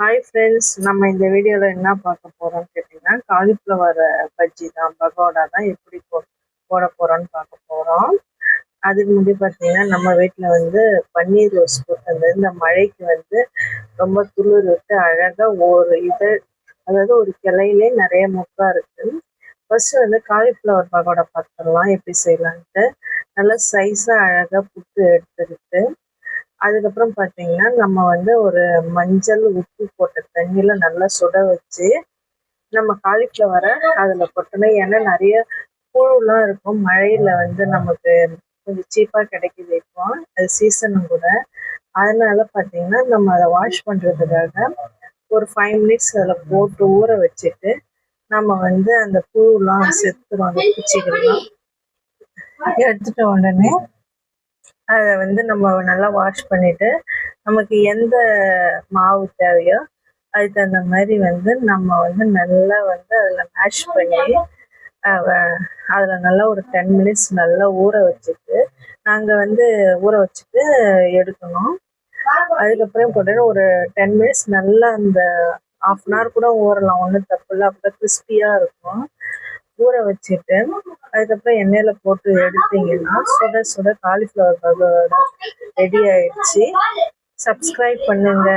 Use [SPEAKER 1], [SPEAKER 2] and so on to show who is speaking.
[SPEAKER 1] Hi friends, நம்ம இந்த வீடியோவில் என்ன பார்க்க போகிறோம்னு கேட்டிங்கன்னா, காலிஃப்ளவர் பஜ்ஜி தான், பகோடா தான் எப்படி போட போகிறோன்னு பார்க்க போகிறோம். அதுக்கு முன்னாடி பார்த்தீங்கன்னா, நம்ம வீட்டில் வந்து பன்னீர் ரோஸ் போட்டது இந்த மழைக்கு வந்து ரொம்ப துளிர் விட்டு அழகாக அதாவது ஒரு கிளையிலே நிறைய மொக்கா இருக்குது. ஃபர்ஸ்ட் வந்து காலிஃப்ளவர் பகோடா பார்த்துடலாம் எப்படி செய்யலான்ட்டு. நல்லா சைஸாக அழகாக புட்டு எடுத்துக்கிட்டு அதுக்கப்புறம் பார்த்தீங்கன்னா, நம்ம வந்து ஒரு மஞ்சள், உப்பு போட்ட தண்ணியில் நல்லா சுட வச்சு நம்ம காலிஃப்ளவரை அதில் கொட்டணும். ஏன்னா நிறைய புழுலாம் இருக்கும். மழையில் வந்து நமக்கு கொஞ்சம் சீப்பாக கிடைக்குது இப்போ, அது சீசனும் கூட. அதனால பார்த்தீங்கன்னா, நம்ம அதை வாஷ் பண்ணுறதுக்காக ஒரு 5 மினிட்ஸ் அதில் போட்டு ஊற வச்சுட்டு நம்ம வந்து அந்த புழுலாம் செத்துரும், அந்த பூச்சிகள்லாம் எடுத்துட்ட உடனே அதை வந்து நம்ம நல்லா வாஷ் பண்ணிட்டு நமக்கு எந்த மாவு தேவையோ அதுக்கு தகுந்த மாதிரி வந்து நம்ம வந்து நல்லா வந்து அதில் மேஷ் பண்ணி அதில் நல்லா ஒரு 10 மினிட்ஸ் நல்லா ஊற வச்சுட்டு நாங்கள் வந்து ஊற வச்சுட்டு எடுக்கணும். அதுக்கப்புறம் போட்டு ஒரு 10 மினிட்ஸ் நல்லா அந்த ½ அன் ஹவர் கூட ஊறலாம், ஒன்றும் தப்பு இல்லை. அப்போ தான் கிறிஸ்பியாக இருக்கும். ஊற வச்சுட்டு அதுக்கப்புறம் எண்ணெயில் போட்டு எடுத்தீங்கன்னா சுட சுட காலிஃப்ளவர் பகோடா ரெடி ஆயிடுச்சு. சப்ஸ்கிரைப் பண்ணுங்க.